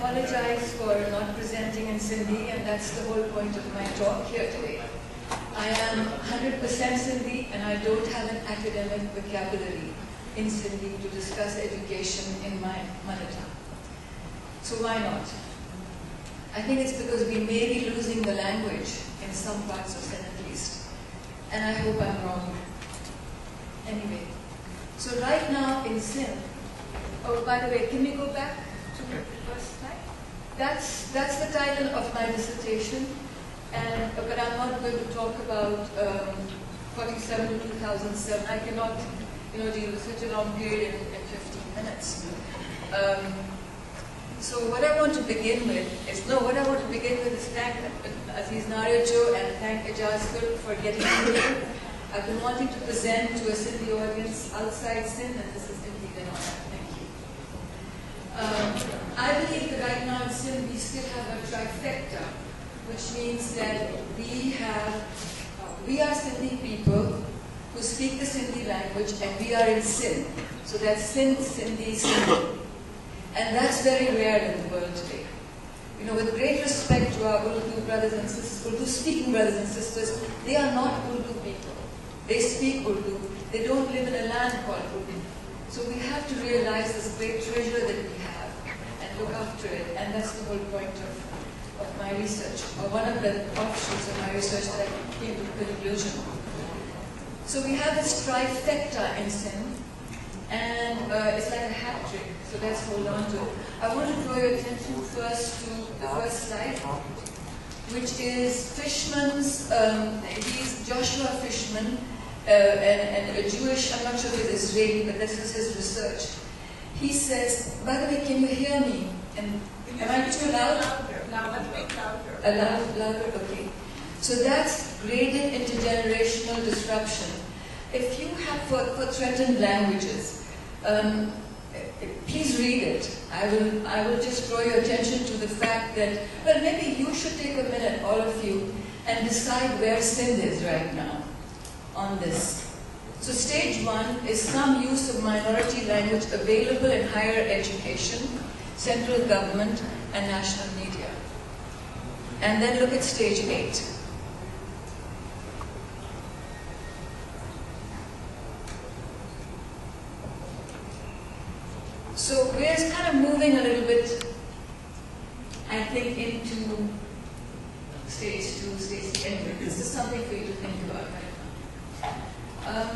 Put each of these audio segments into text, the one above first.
apologize for not presenting in Sindhi, and that's the whole point of my talk here today. I am 100% Sindhi, and I don't have an academic vocabulary in Sindhi to discuss education in my mother tongue. So why not? I think it's because we may be losing the language in some parts of Sindh at least, and I hope I'm wrong. Anyway, so right now in Sindh, oh, by the way, can we go back to the first slide? That's the title of my dissertation, and but I'm not going to talk about 47 to 2007. I cannot, deal with such a long period in 15 minutes. So what I want to begin with is thank Aziz Nariojo and thank Ijaz for getting me here. I've been wanting to present to a Sindhi audience outside Sindh, and this is indeed an honor. Thank you. I believe that right now in Sindh we still have a trifecta, which means that we are Sindhi people who speak the Sindhi language, and we are in Sindh. So that's Sindh, Sindhi, Sindhi. And that's very rare in the world today. With great respect to our Urdu brothers and sisters, Urdu-speaking brothers and sisters, they are not Urdu people. They speak Urdu. They don't live in a land called Urdu. So we have to realize this great treasure that we have and look after it. And that's the whole point of my research, or one of the offshoots of my research that I came to the conclusion. So we have this trifecta in Sindh, and it's like a hat trick, so let's hold on to it. I want to draw your attention first to the first slide, which is Fishman's, he's Joshua Fishman, and a Jewish, I'm not sure if it's Israeli, but this is his research. He says, by the way, can you hear me? And am I too loud? Louder, okay. So that's graded intergenerational disruption. If you have for threatened languages, please read it. I will just draw your attention to the fact that, well, maybe you should take a minute, all of you, and decide where Sindh is right now on this. So stage 1 is some use of minority language available in higher education, central government, and national media. And then look at stage 8. So we're kind of moving a little bit, I think, into stage 2, stage 3. Anyway, this is something for you to think about right now.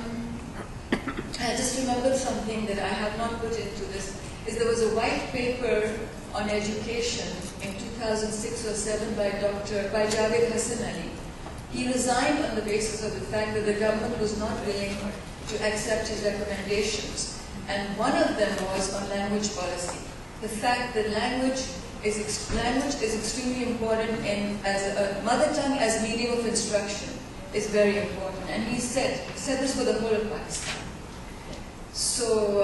I just remembered something that I have not put into this, is there was a white paper on education in 2006 or 7 by Javed Hassan Ali. He resigned on the basis of the fact that the government was not willing to accept his recommendations. And one of them was on language policy. The fact that language is extremely important as a mother tongue as medium of instruction is very important. And he said this for the whole of Pakistan. So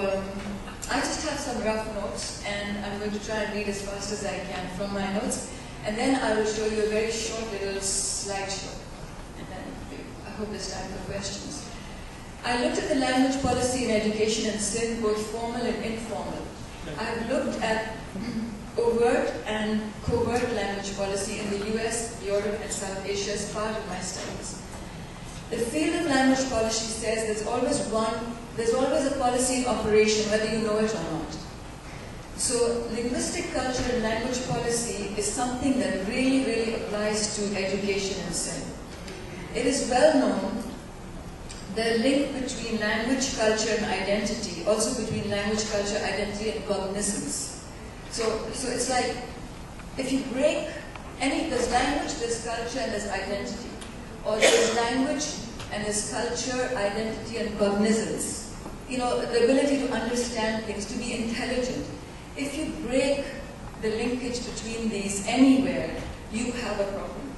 I just have some rough notes, and I'm going to try and read as fast as I can from my notes. And then I will show you a very short little slideshow. And then I hope there's time for questions. I looked at the language policy in education in Sindh, both formal and informal. I've looked at overt and covert language policy in the US, Europe, and South Asia as part of my studies. The field of language policy says there's always a policy in operation, whether you know it or not. So linguistic culture and language policy is something that really, really applies to education in Sindh. It is well known the link between language, culture, and identity, also between language, culture, identity, and cognizance. So it's like, if you break there's language, there's culture, and there's identity. Or there's language, and there's culture, identity, and cognizance. The ability to understand things, to be intelligent. If you break the linkage between these anywhere, you have a problem.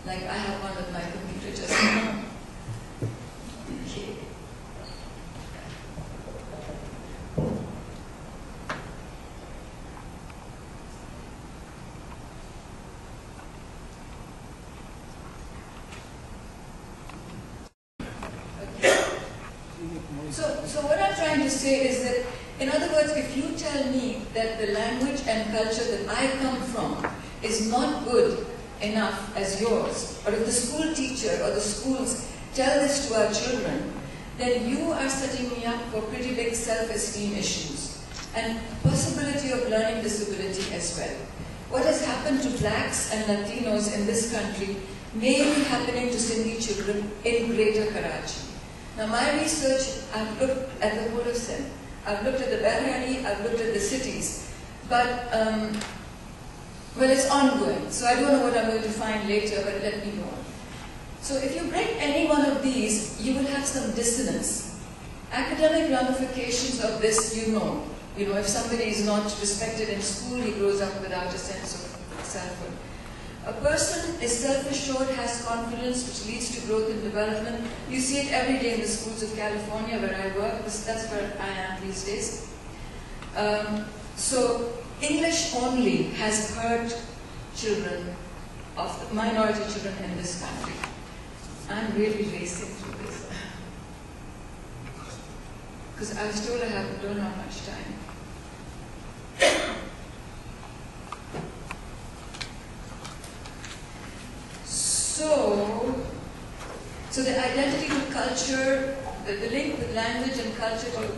Like I have one with my computer just now. So what I'm trying to say is that In other words, if you tell me that the language and culture that I come from is not good enough as yours, or if the school teacher or the schools tell this to our children, then you are setting me up for pretty big self-esteem issues and possibility of learning disability as well. What has happened to blacks and Latinos in this country may be happening to Sindhi children in Greater Karachi. Now my research, I've looked at the whole of Sindh. I've looked at the Bahrani, I've looked at the cities, but well, it's ongoing, so I don't know what I'm going to find later, but let me know. So if you break any one of these, you will have some dissonance. Academic ramifications of this, you know. You know, if somebody is not respected in school, he grows up without a sense of selfhood. A person is self-assured, has confidence, which leads to growth and development. You see it every day in the schools of California where I work. That's where I am these days. So English only has hurt children, of the minority children in this country. I'm really racing through this. Because I was told I don't have much time. So the identity to culture, the link with language and culture to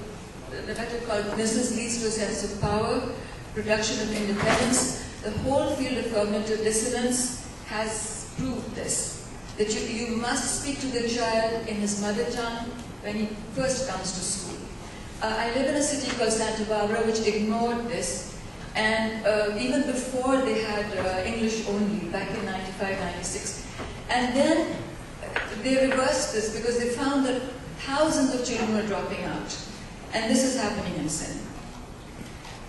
the method called business leads to a sense of power, production of independence. The whole field of cognitive dissonance has proved this, that you must speak to the child in his mother tongue when he first comes to school. I live in a city called Santa Barbara which ignored this, and even before they had English only, back in 95, 96. And then they reversed this because they found that thousands of children were dropping out. And this is happening in Sindh.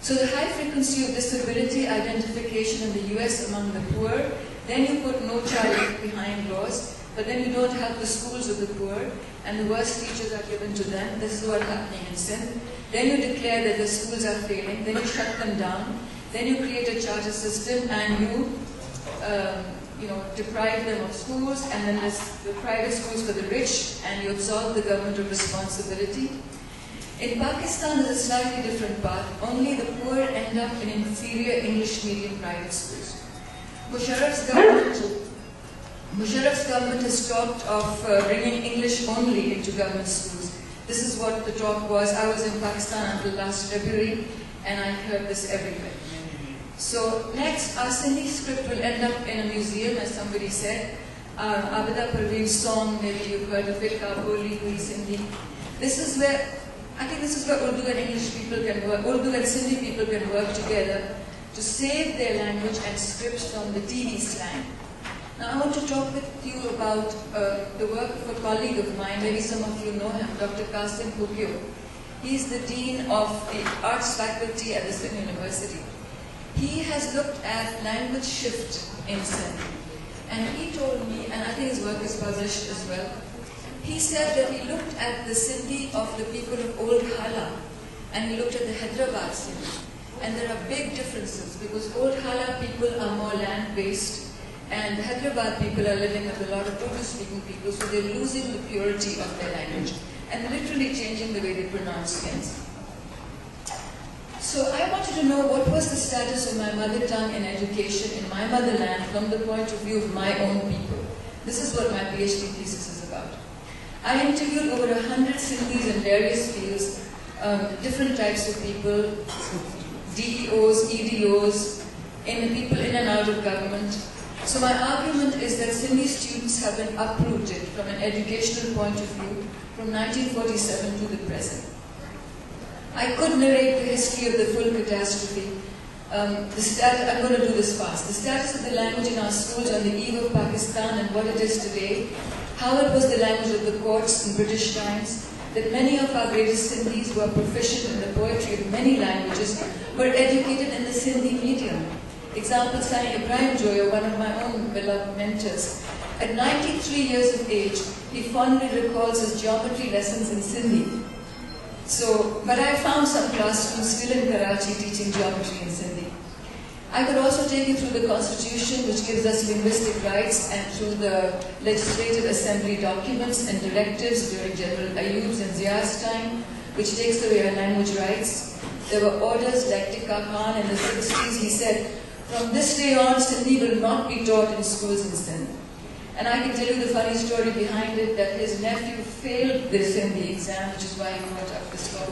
So the high frequency of disability identification in the US among the poor, then you put no child behind laws, but then you don't help the schools of the poor, and the worst teachers are given to them. This is what's happening in Sindh. Then you declare that the schools are failing, then you shut them down, then you create a charter system, and you deprive them of schools, and then there's the private schools for the rich, and you absolve the government of responsibility. In Pakistan, there's a slightly different path. Only the poor end up in inferior English medium private schools. Musharraf's government has talked of bringing English only into government schools. This is what the talk was. I was in Pakistan until last February, and I heard this everywhere. So next, our Sindhi script will end up in a museum, as somebody said. Abida Parveen's song, maybe you've heard of it, Ka Boli Hui Sindhi. This is where, I think this is where Urdu and English people can work, Urdu and Sindhi people can work together to save their language and scripts from the TV slang. Now I want to talk with you about the work of a colleague of mine, maybe some of you know him, Dr. Qasim Khugio. He's the Dean of the Arts Faculty at the Sindh University. He has looked at language shift in Sindh, and he told me, and I think his work is published as well, he said that he looked at the Sindhi of the people of Old Hala, and he looked at the Hyderabad Sindhi, and there are big differences because Old Hala people are more land-based, and the Hyderabad people are living with a lot of Urdu-speaking people, so they're losing the purity of their language, and literally changing the way they pronounce things. So I wanted to know what was the status of my mother tongue in education in my motherland from the point of view of my own people. This is what my PhD thesis is about. I interviewed over 100 Sindhis in various fields, different types of people, DEOs, EDOs, people in and out of government. So my argument is that Sindhi students have been uprooted from an educational point of view from 1947 to the present. I could narrate the history of the full catastrophe. I'm going to do this fast. The status of the language in our schools on the eve of Pakistan and what it is today, how it was the language of the courts in British times, that many of our greatest Sindhis who are proficient in the poetry of many languages were educated in the Sindhi medium. Example, Sani Ibrahim Joya, one of my own beloved mentors. At 93 years of age, he fondly recalls his geometry lessons in Sindhi. But I found some classrooms still in Karachi teaching geometry in Sindhi. I could also take you through the Constitution, which gives us linguistic rights, and through the Legislative Assembly documents and directives during General Ayub's and Zia's time, which takes away our language rights. There were orders like Tika Khan in the 60s. He said, from this day on, Sindhi will not be taught in schools in Sindh. And I can tell you the funny story behind it, that his nephew failed the Sindhi exam, which is why he brought up this law.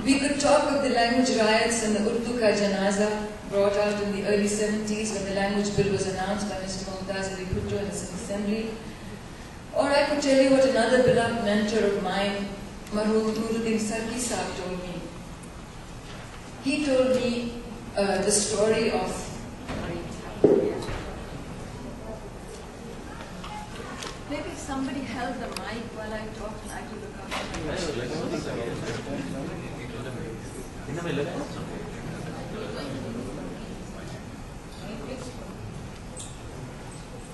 We could talk of the language riots and the Urdu Ka Janaza brought out in the early 70s when the language bill was announced by Mr. Mumtaz Ali Bhutto in the Sindh Assembly. Or I could tell you what another beloved mentor of mine, Marhum Nuruddin Sarki Saab, told me. He told me the story of maybe somebody held the mic while I talked and I could look up.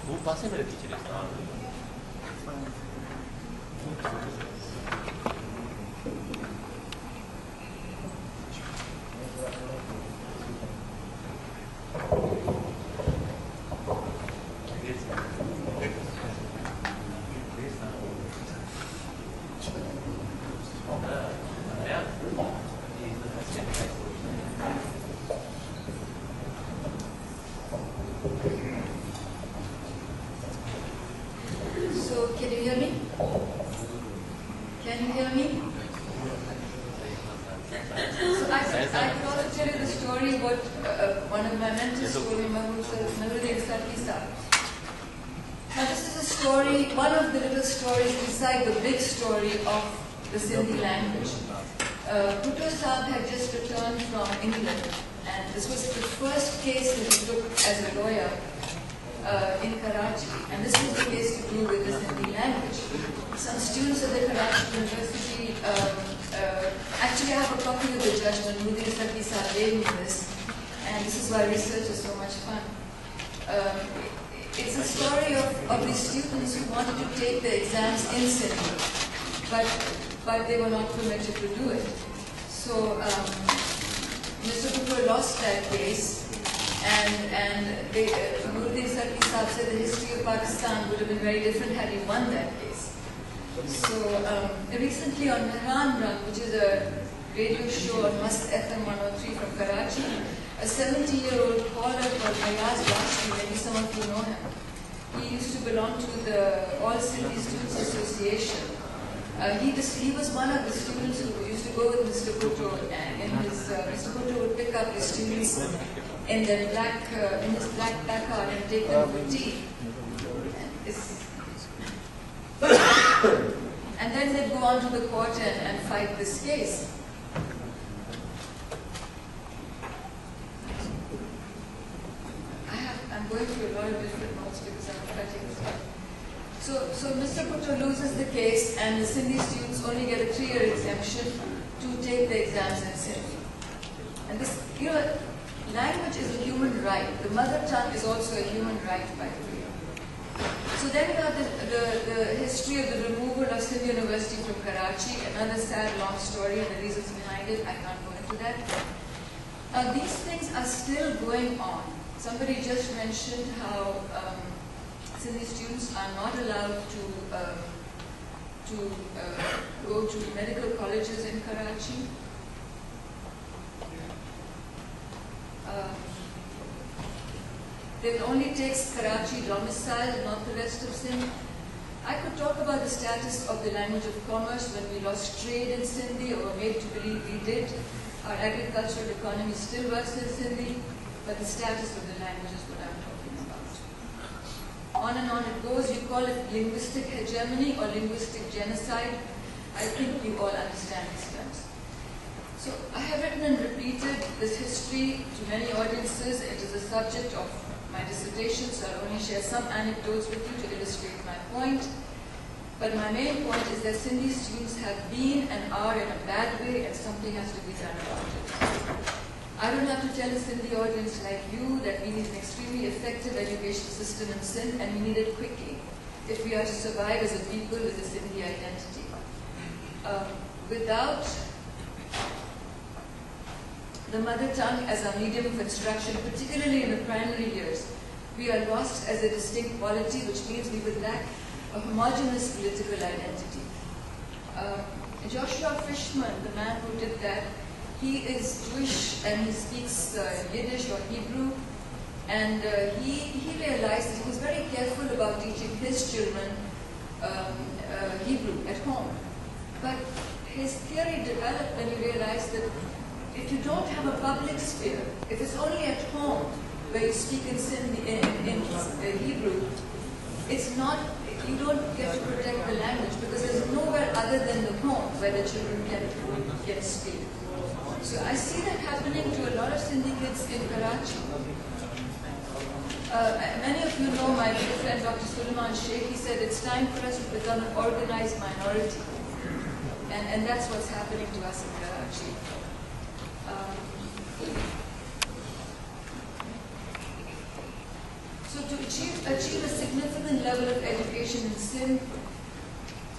वो पास है मेरे पीछे the Sindhi language. Bhutto Saab had just returned from England, and this was the first case that he took as a lawyer in Karachi, and this was the case to do with the Sindhi language. Some students at the Karachi University, actually I have a copy of the judgment. Nuruddin Sarki Saab gave me this, and this is why research is so much fun. It's a story of these students who wanted to take the exams in Sindhi, but they were not permitted to do it. So Mr. Bhutto lost that case, and Nuruddin Sarki Saab said the history of Pakistan would have been very different had he won that case. So recently on Mehran Rang, which is a radio show on Mast FM 103 from Karachi, a 70-year-old caller called Ayaz Bashti, maybe some of you know him. He used to belong to the All Sindhi Students Association. He was one of the students who used to go with Mr. Bhutto, and Mr. Bhutto would pick up his students in his black placard and take them for tea. And then they'd go on to the court and fight this case. I'm going through a lot of different notes because I'm cutting stuff. So Mr. Bhutto loses the case, and the Sindhi students only get a 3-year exemption to take the exams in Sindhi. And this, language is a human right. The mother tongue is also a human right, by the way. So then you have the history of the removal of Sindh University from Karachi, another sad, long story, and the reasons behind it. I can't go into that. These things are still going on. Somebody just mentioned how Sindhi students are not allowed to go to medical colleges in Karachi. They will only take Karachi domicile, not the rest of Sindh. I could talk about the status of the language of commerce when we lost trade in Sindhi, or were made to believe we did. Our agricultural economy still works in Sindhi, but the status of the language is what I'm talking about. On and on it goes. You call it linguistic hegemony or linguistic genocide. I think you all understand these terms. So I have written and repeated this history to many audiences. It is the subject of my dissertation, so I'll only share some anecdotes with you to illustrate my point. But my main point is that Sindhi students have been and are in a bad way, and something has to be done about it. I don't have to tell a Sindhi audience like you that we need an extremely effective education system in Sindh, and we need it quickly if we are to survive as a people with a Sindhi identity. Without the mother tongue as our medium of instruction, particularly in the primary years, we are lost as a distinct polity, which means we will lack a homogeneous political identity. Joshua Fishman, the man who did that, he is Jewish and he speaks Yiddish or Hebrew, and he realized that he was very careful about teaching his children Hebrew at home. But his theory developed when he realized that if you don't have a public sphere, if it's only at home where you speak in Hebrew, it's not, you don't get to protect the language because there's nowhere other than the home where the children can speak. So I see that happening to a lot of Sindhi kids in Karachi. Many of you know my dear friend Dr. Sulaiman Sheikh. He said it's time for us to become an organized minority. And that's what's happening to us in Karachi. So to achieve a significant level of education in Sindh,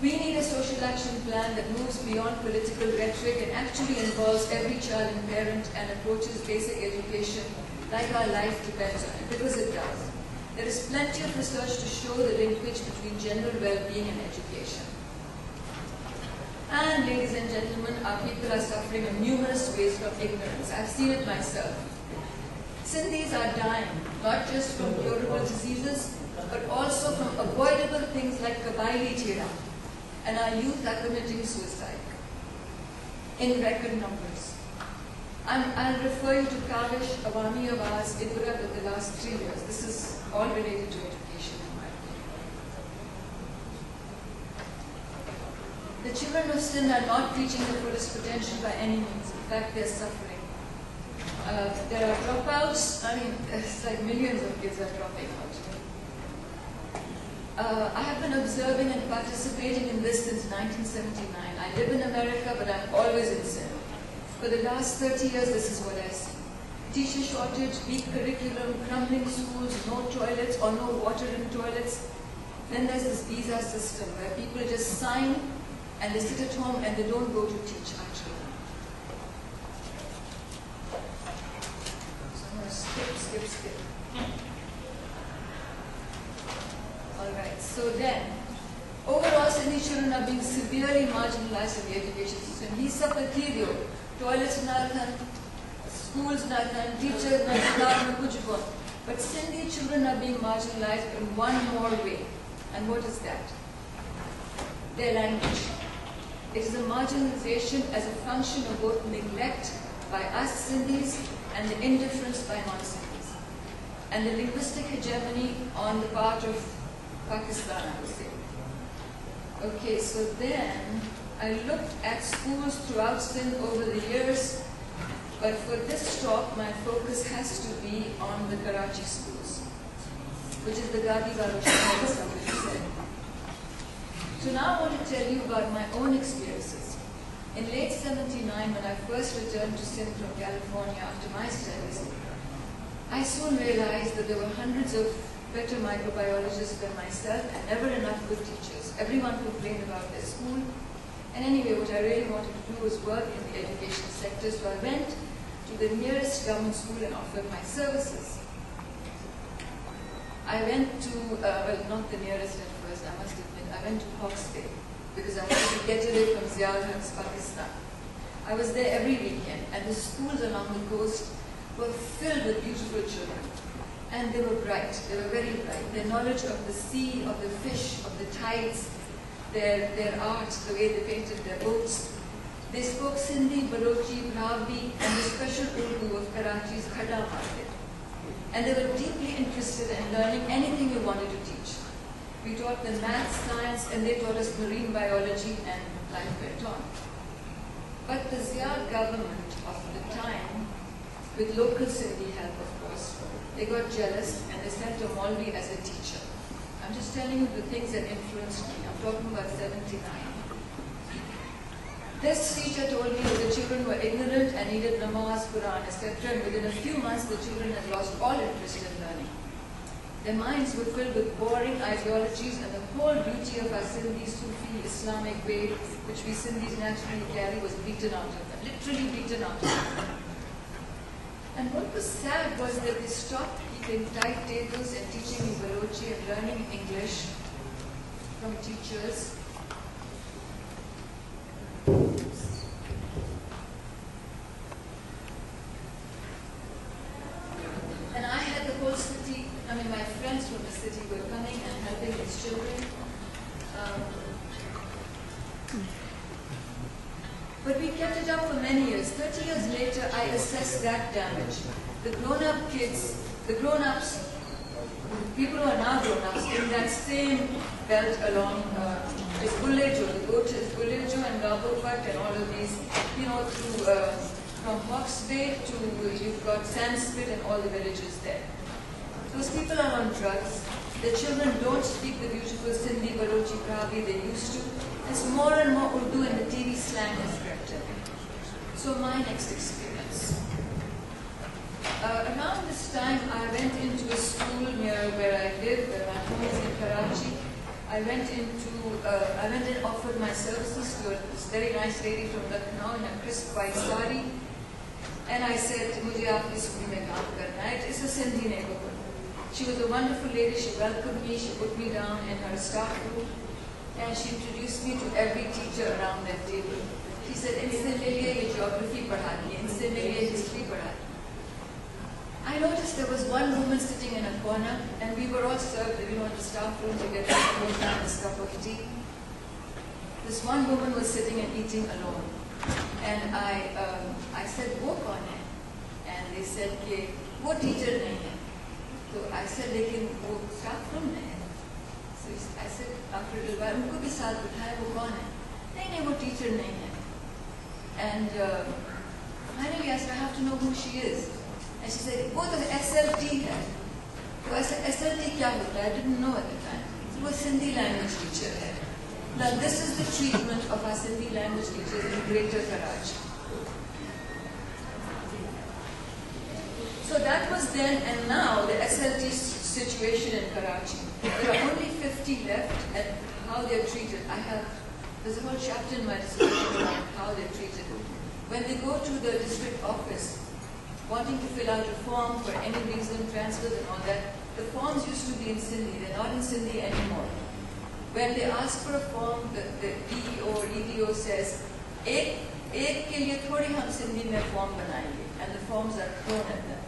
we need a social action plan that moves beyond political rhetoric and actually involves every child and parent and approaches basic education like our life depends on it, because it does. There is plenty of research to show the linkage between general well-being and education. And ladies and gentlemen, our people are suffering in numerous ways from ignorance. I've seen it myself. Sindhis are dying, not just from curable diseases, but also from avoidable things like Kabaili Thera. And our youth are committing suicide in record numbers. I'll refer you to Kavish, Awami Awaz, Idura with the last 3 years. This is all related to education in my opinion. The children of Sindh are not reaching their fullest potential by any means. In fact, they're suffering. There are dropouts. I mean, it's like millions of kids are dropping out. I have been observing and participating in this since 1979. I live in America, but I'm always in Sindh. For the last 30 years, this is what I see. Teacher shortage, weak curriculum, crumbling schools, no toilets or no water in toilets. Then there's this visa system where people just sign and they sit at home and they don't go to teach actually. So I'm going to skip. Alright, so then, overall Sindhi children are being severely marginalized in the education system. Hisa Pathirio, toilets narthan, schools narthan, teachers narthan, but Sindhi children are being marginalized in one more way. And what is that? Their language. It is a marginalization as a function of both neglect by us Sindhis and the indifference by non-Sindhis. And the linguistic hegemony on the part of Pakistan, I would say. Okay, so then I looked at schools throughout Sindh over the years, but for this talk, my focus has to be on the Karachi schools, which is the Gadi Baruch as somebody said. So now I want to tell you about my own experiences. In late '79, when I first returned to Sindh from California after my studies, I soon realized that there were hundreds of better microbiologists than myself and never enough good teachers. Everyone complained about their school. And anyway, what I really wanted to do was work in the education sector, so I went to the nearest government school and offered my services. I went to, well, not the nearest at first, I must admit, I went to Hawke's Bay because I wanted to get away from Ziaul Haq's Pakistan. I was there every weekend, and the schools along the coast were filled with beautiful children. And they were bright, they were very bright. Their knowledge of the sea, of the fish, of the tides, their art, the way they painted their boats. They spoke Sindhi, Balochi, Brahvi, and the special Urdu of Karachi's Khada market. And they were deeply interested in learning anything we wanted to teach. We taught them math, science, and they taught us marine biology, and life went on. But the Zia government of the time, with local Sindhi help of course, they got jealous and they sent a Maulvi as a teacher. I'm just telling you the things that influenced me. I'm talking about '79. This teacher told me that the children were ignorant and needed namaz, Quran, etc. And within a few months, the children had lost all interest in learning. Their minds were filled with boring ideologies, and the whole beauty of our Sindhi, Sufi, Islamic way, which we Sindhis naturally carry, was beaten out of them, literally beaten out of them. And what was sad was that they stopped keeping tight tables and teaching me Balochi and learning English from teachers. And I had the whole city, I mean my friends from the city were coming and helping these children. But we kept it up for many years. 30 years later, I assessed that damage. The grown-up kids, the grown-ups, people who are now grown-ups, in that same belt along, is Bullejo, the goat is Bullejo and Gabophat and all of these, you know, through, from Hawke's Bay to, you've got Sanskrit and all the villages there. Those people are on drugs. Their children don't speak the beautiful Sindhi, Balochi, Bravi they used to. It's more and more Urdu and the TV slang has crept in. So my next experience. Around this time, I went into a school near where I live, where my home is in Karachi. I went and offered my services to this very nice lady from Lucknow in a crisp white sari. And I said, "Mujhe aapki school mein kaam karna hai." It's a Sindhi neighborhood. She was a wonderful lady. She welcomed me. She put me down in her staff room. And she introduced me to every teacher around that table. She said, "Inse miliye ye geography padhani hai, inse miliye history padhani." I noticed there was one woman sitting in a corner, and we were all served, you know, in the staff room to get this cup of tea. This one woman was sitting and eating alone. And I said, "Wo kaun hai?" And they said, "Ke wo teacher nahi hai." So I said, "Lekin wo staff room mein hai." So I said, after a little while, "Unko bhi saath bithaya, wo kaun hai?" "Nahi, wo teacher nahi hai." And finally I said, "I have to know who she is." And she said, "वो तो SLT है." तो I said, "SLT क्या होता है?" I didn't know at the time. So वो Sindhi language teacher है. Now this is the treatment of our Sindhi language teachers in Greater Karachi. So that was then, and now the SLT situation in Karachi. There are only 50 left, and how they're treated. There's a whole chapter in my dissertation about how they're treated. When they go to the district office, wanting to fill out a form for any reason, transfers and all that, the forms used to be in Sindhi. They're not in Sindhi anymore. When they ask for a form, the DEO or EDO says, "Ek ke liye thodi hum Sindhi mein form banayenge," and the forms are thrown at them.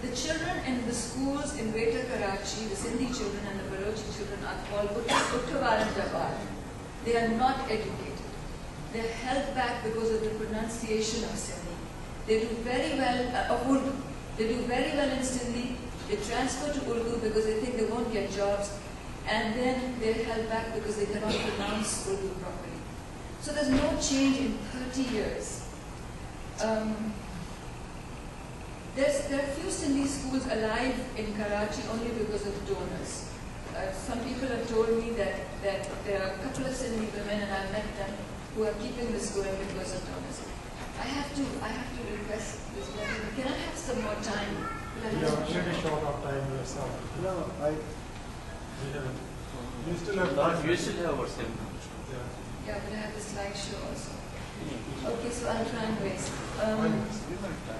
The children in the schools in Greater Karachi, the Sindhi children and the Balochi children, are called Uttawar and Jabbar. They are not educated. They are held back because of the pronunciation of Sindhi. They do very well of Urdu. They do very well in Sindhi. They transfer to Urdu because they think they won't get jobs. And then they're held back because they cannot pronounce Urdu properly. So there's no change in 30 years. There are few Sindhi schools alive in Karachi only because of donors. Some people have told me that there are a couple of Sindhi women, and I've met them, who are keeping this going because of donors. I have to request this gentleman. Can I have some more time? You're really short of time yourself. No, You still have time. You still have what's in. Yeah, but I have the slideshow also. Okay, so I'll try and waste.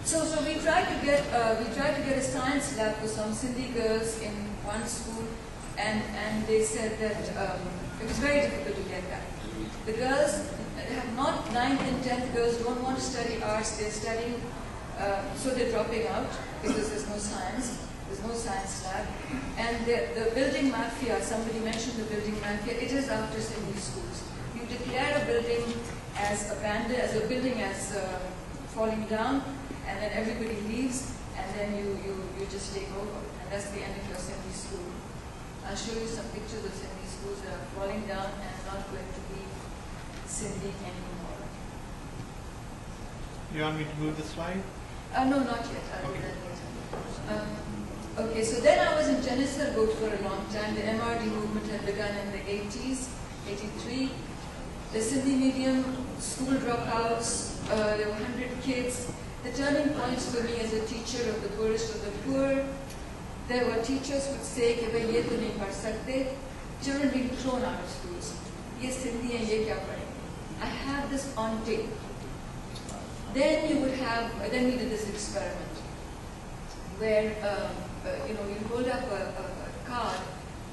So we tried to get a science lab for some Sindhi girls in one school, and they said that it was very difficult to get that. The girls have not 9th and 10th girls don't want to study arts. They're studying, so they're dropping out because there's no science. There's no science lab, and the building mafia. Somebody mentioned the building mafia. It is after Sindhi schools. You declare a building as abandoned, as a building as falling down, and then everybody leaves, and then you just take over, and that's the end of your Sindhi school. I'll show you some pictures of Sindhi schools that are falling down and not going to be Sindhi anymore. You want me to move the slide? No, not yet. I'll do that later. Okay, so then I was in Janisargod for a long time. The MRD movement had begun in the 80s, 83. The Sindhi medium school dropouts, there were 100 kids. The turning points for me as a teacher of the poorest of the poor, there were teachers who would say, "Ki bhai ye to nahi padh sakte." Children being thrown out of schools. Ye Sindhi hai, ye kya padhenge? I have this on tape. Then we did this experiment where you hold up a card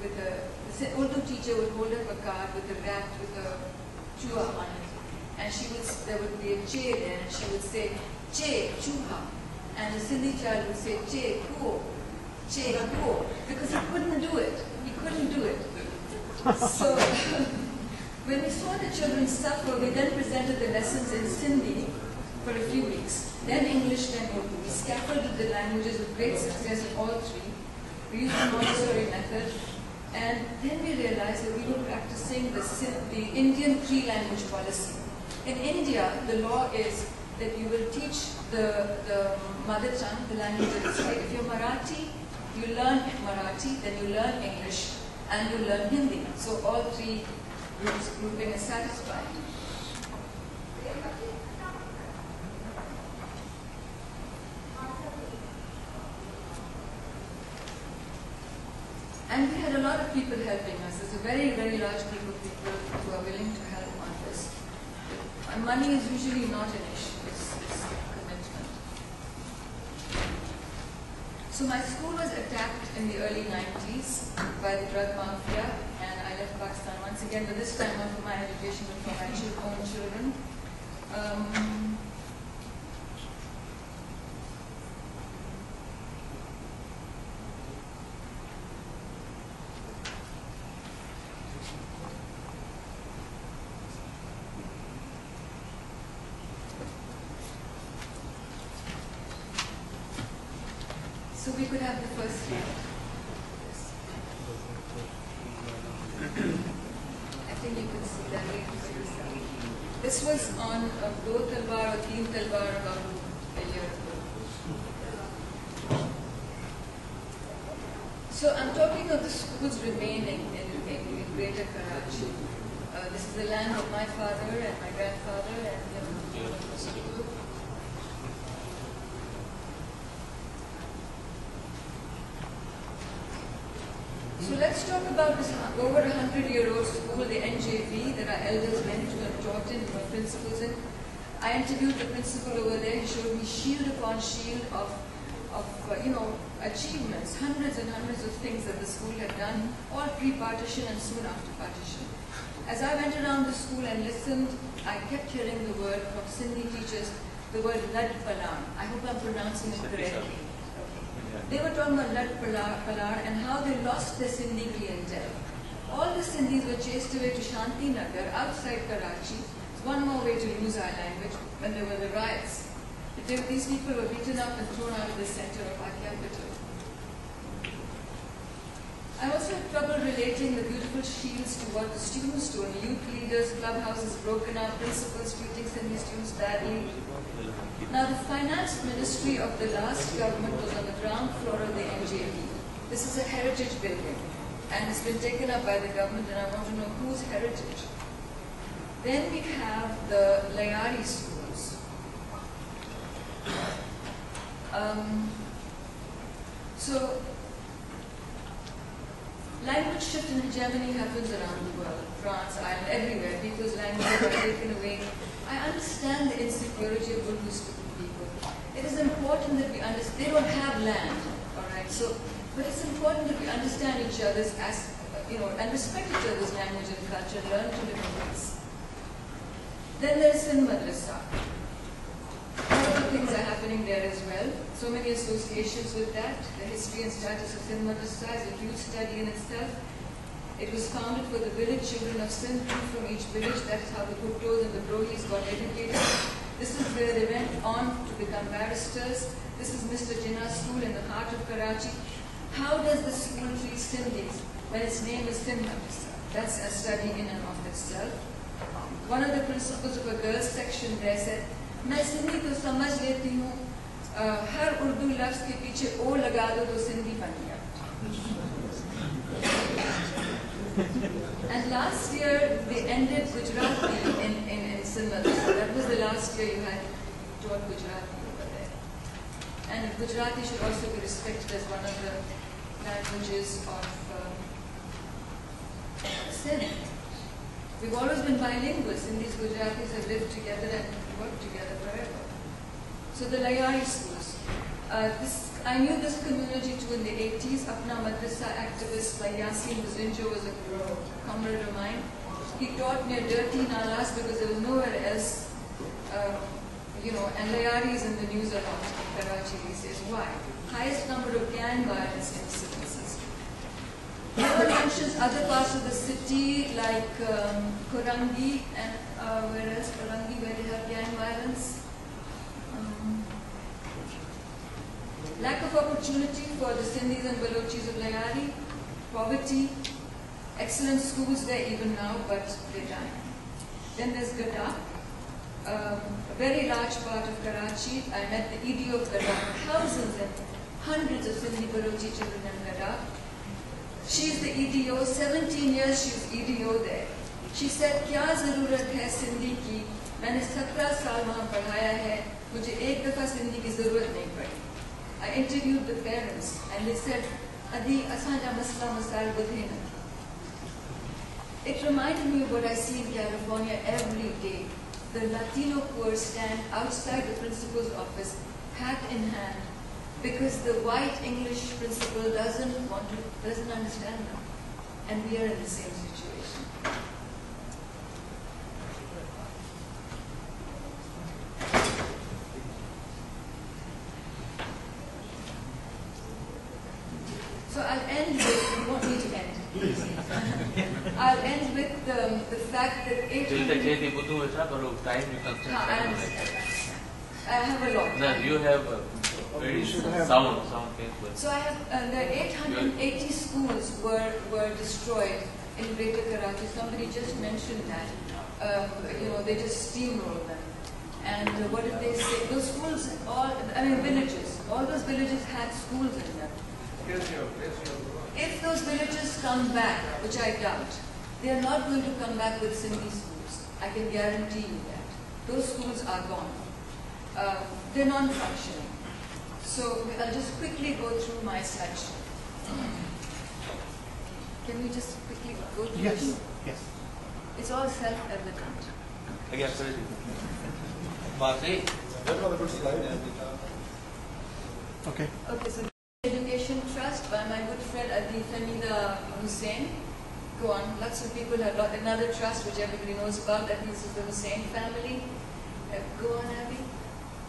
with the Urdu teacher would hold up a card with a rat with a chua on it, and there would be a che there, and she would say che, chuha, and the Sindhi child would say che, ko, because he couldn't do it. He couldn't do it. So when we saw the children suffer, we then presented the lessons in Sindhi for a few weeks, then English, then Urdu. We scaffolded the languages with great success in all three. We used the Montessori method, and then we realized that we were practicing the Indian three-language policy. In India, the law is that you will teach the mother tongue, the language of the state. If you're Marathi, you learn Marathi, then you learn English, and you learn Hindi. So all three grouping is satisfied. And we had a lot of people helping us. There's a very, very large group of people who are willing to help on this. And money is usually not an issue, it's commitment. So my school was attacked in the early 90s by the drug mafia, and I left Pakistan once again, but this time not for my education, but for my own children. So we could have the first slide. I think you could see that right for yourself. This was on Do Talwar or Teen Talwar about a year ago. So I'm talking of the schools remaining in Greater Karachi. This is the land of my father and my grandfather and So let's talk about this over 100-year-old school, the NJV, that our elders went to and taught in, were principals in. I interviewed the principal over there. He showed me shield upon shield of achievements, hundreds and hundreds of things that the school had done, all pre-partition and soon after partition. As I went around the school and listened, I kept hearing the word from Sindhi teachers, the word Lad Palan. I hope I'm pronouncing it correctly. They were talking about Lad Palar and how they lost their Sindhi clientele. All the Sindhis were chased away to Shanti Nagar outside Karachi. It's one more way to lose our language when there were the riots. These people were beaten up and thrown out of the center of our capital. I also had trouble relating the beautiful shields to what the students do. Youth leaders, clubhouses broken up, principals treating Sindhi students badly. Now, the finance ministry of the last government was on the ground floor of the NJV. This is a heritage building, and it's been taken up by the government, and I want to know whose heritage. Then we have the Layari schools. So, language shift and hegemony happens around the world, France, Ireland, everywhere. People's languages are taken away. I understand the insecurity of Urdu-speaking people. It is important that we understand, they don't have land, all right, but it's important that we understand each other's, and respect each other's language and culture, learn to live in peace. Then there's Sindh Madrasa. A lot of things are happening there as well. So many associations with that. The history and status of Sindh Madrasa is a huge study in itself. It was founded for the village children of Sindh, two from each village. That's how the Bhuttos and the Brohis got educated. This is where they went on to become barristers. This is Mr. Jinnah's school in the heart of Karachi. How does the school treat Sindhis when its name is Sindh Madrasa? That's a study in and of itself. One of the principals of a girls section there said, "मैं सिंधी तो समझ लेती हूँ, हर उर्दू लफ्ज़ के पीछे ओ लगा दो तो सिंधी बन गया." And last year they ended Gujarati in Sindh Madrasa. That was the last year you had taught Gujarati over there. And Gujarati should also be respected as one of the languages of Sindh. We've always been bilingual. Sindhis, Gujaratis have lived together and worked together forever. So the Layari schools. I knew this community too in the 80s. Apna Madrasa activist like Yasin Muzinjo was a comrade of mine. He taught near dirty nalas because there was nowhere else, and Layari is in the news a lot in Karachi these days. Why? Highest number of gang violence incidences. He never mentions other parts of the city like Korangi and where else? Korangi, where they have gang violence. Lack of opportunity for the Sindhis and Balochis of Layari, poverty, excellent schools there even now, but they're dying. Then there's Gadda, a very large part of Karachi. I met the EDO of Gadda, thousands and hundreds of Sindhi Balochi children in Gadda. She's the EDO, 17 years she was EDO there. She said, "Kya zarurat hai Sindhi ki? मैंने 17 साल वहाँ पढ़ाया है, मुझे एक दफा सिंधी की जरूरत नहीं पड़ी." I interviewed the parents and they said, "Adi, asanja masla masail budhe na." It reminded me of what I see in California every day. The Latino poor stand outside the principal's office, hat in hand, because the white English principal doesn't understand them. And we are in the same situation. So I'll end with, you want me to end? Please. I'll end with the fact that 800... I understand. I have a lot. No, you have a very sound thing. So I have, there are 880 schools were destroyed in Greater Karachi. Somebody just mentioned that. They just steamrolled them. And what did they say? Those schools, villages. All those villages had schools in them. If those villages come back, which I doubt, they are not going to come back with Sindhi schools. I can guarantee you that. Those schools are gone. They're non-functioning. So I'll just quickly go through my slideshow. Can we just quickly go through Yes. this? Yes. It's all self-evident. Again, sorry. Basi. Okay. Okay, so Education Trust by my good friend Adi Famida Hussain. Go on. Lots of people have another trust which everybody knows about. That is the Hussain family. Go on, Abby.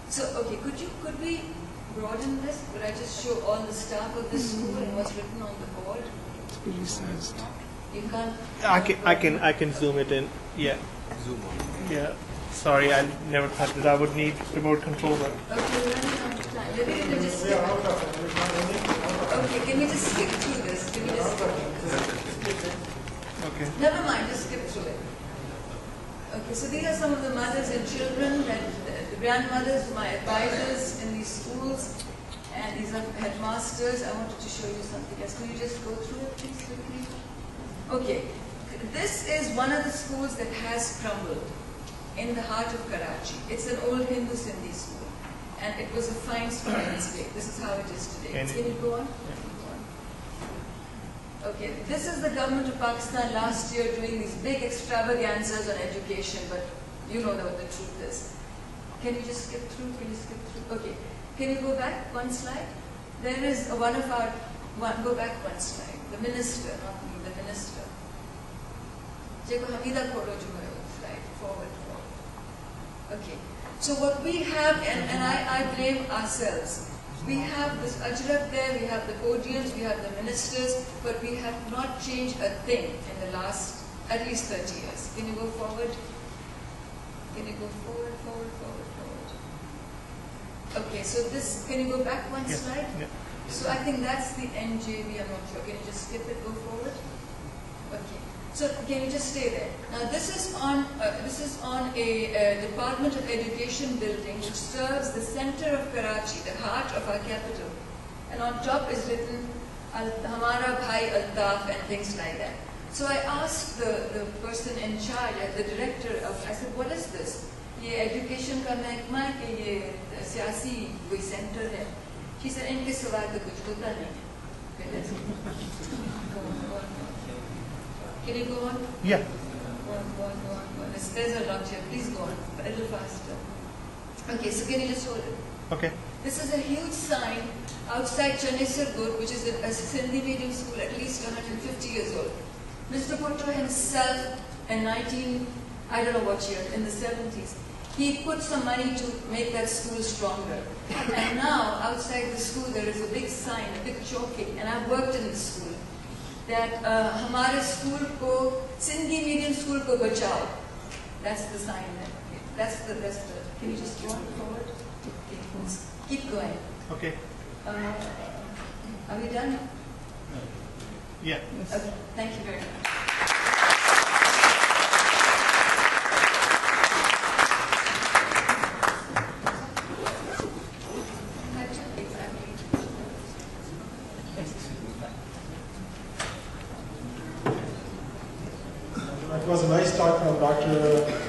So, okay, could we broaden this? Could I just show all the staff of this school and what's written on the board? It's really sized. You can't. I can zoom it in. Yeah. Zoom on. Yeah. Sorry, I never thought that I would need remote controller. Okay, we're running out of time. Maybe we can just skip. Okay, can we just skip through this? Can we just skip? Okay. Never mind, just skip through it. Okay, so these are some of the mothers and children and the grandmothers, my advisors in these schools, and these are headmasters. I wanted to show you something else. Can you just go through it, please, quickly? Okay, this is one of the schools that has crumbled in the heart of Karachi. It's an old Hindu Sindhi school, and it was a fine school in its day. This is how it is today. Can you go on? Okay, this is the government of Pakistan last year doing these big extravaganzas on education, but you know what the truth is. Can you just skip through? Can you skip through? Okay, can you go back one slide? There is go back one slide. The minister, not me, the minister. Slide, forward. Okay, so what we have, and I blame ourselves. We have this Ajrak there, we have the podiums, we have the ministers, but we have not changed a thing in the last at least 30 years. Can you go forward? Can you go forward? Okay, so this, can you go back one slide? Yeah. So I think that's the NJB, I'm not sure. Can you just skip it, go forward? Okay. So can you just stay there? Now this is on a Department of Education building which serves the center of Karachi, the heart of our capital. And on top is written Hamara Bhai Altaf and things like that. So I asked the person in charge, the director I said, what is this? ये education का महकमा है कि ये सियासी कोई center है? She said, इनके सिवाय तो कुछ होता नहीं है. Can you go on? Yeah. Go on. There's a lot here. Please go on. A little faster. Okay, so can you just hold it? Okay. This is a huge sign outside Chanesar Gur, which is a Sindhi medium school, at least 150 years old. Mr. Bhutto himself in I don't know what year, in the 70s, he put some money to make that school stronger. And now, outside the school, there is a big sign, a big chalking, and I've worked in the school, that Hamare school ko, Sindhi medium school ko bachao. That's the sign there. That's the, can you just draw it forward? Okay, keep going. Okay. Are we done? Yeah. Okay, thank you very much. It was a nice talk from Dr.